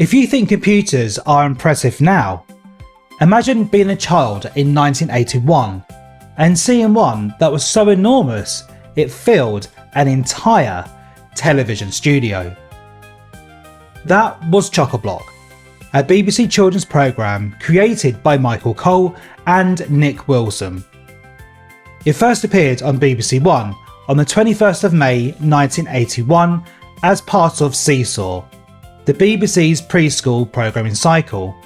If you think computers are impressive now, imagine being a child in 1981 and seeing one that was so enormous it filled an entire television studio. That was Chock-A-Block, a BBC children's programme created by Michael Cole and Nick Wilson. It first appeared on BBC One on the 21st of May 1981 as part of Seesaw, the BBC's preschool programming cycle.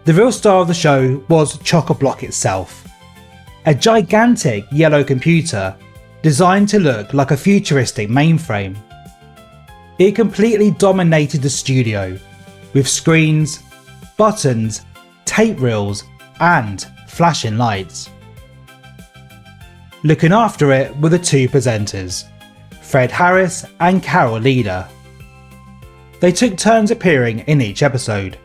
The real star of the show was Chock-A-Block itself, a gigantic yellow computer designed to look like a futuristic mainframe. It completely dominated the studio, with screens, buttons, tape reels and flashing lights. Looking after it were the two presenters, Fred Harris and Carol Leader. They took turns appearing in each episode,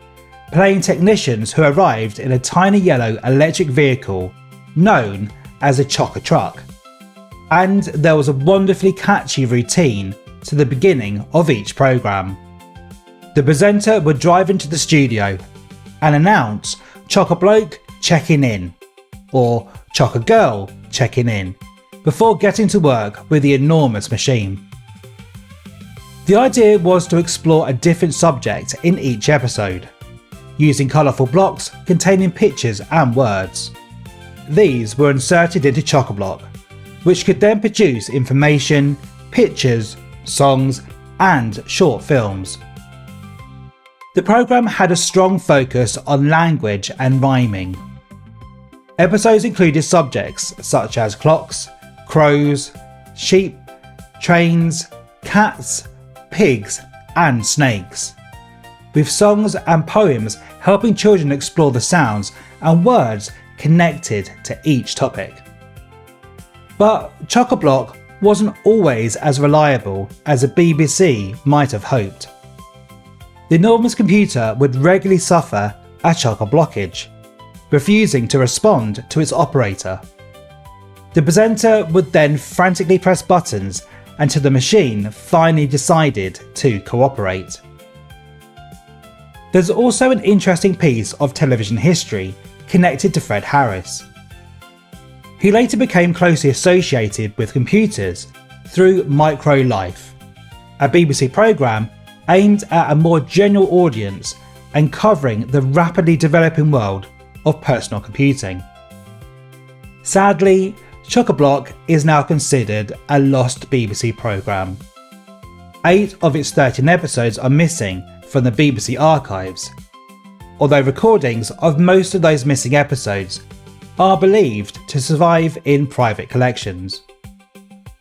playing technicians who arrived in a tiny yellow electric vehicle known as a Chock-A-Truck. And there was a wonderfully catchy routine to the beginning of each programme. The presenter would drive into the studio and announce Chock-A-Bloke checking in, or Chock-A-Girl checking in, before getting to work with the enormous machine. The idea was to explore a different subject in each episode, using colourful blocks containing pictures and words. These were inserted into Chock-A-Block, which could then produce information, pictures, songs and short films. The programme had a strong focus on language and rhyming. Episodes included subjects such as clocks, crows, sheep, trains, cats, pigs and snakes, with songs and poems helping children explore the sounds and words connected to each topic. But Chock-A-Block wasn't always as reliable as the BBC might have hoped. The enormous computer would regularly suffer a Chock-A-Blockage, refusing to respond to its operator. The presenter would then frantically press buttons until the machine finally decided to cooperate. There's also an interesting piece of television history connected to Fred Harris. He later became closely associated with computers through Micro Life, a BBC programme aimed at a more general audience and covering the rapidly developing world of personal computing. Sadly, Chock-A-Block is now considered a lost BBC programme. 8 of its 13 episodes are missing from the BBC archives, although recordings of most of those missing episodes are believed to survive in private collections.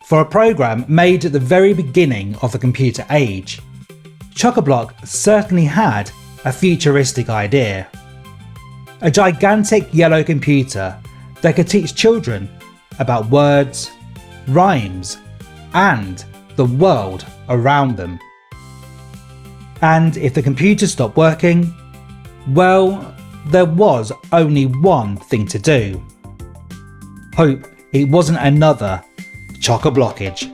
For a programme made at the very beginning of the computer age, Chock-A-Block certainly had a futuristic idea. A gigantic yellow computer that could teach children about words, rhymes, and the world around them. And if the computer stopped working, well, there was only one thing to do. Hope it wasn't another Chock-A-Blockage.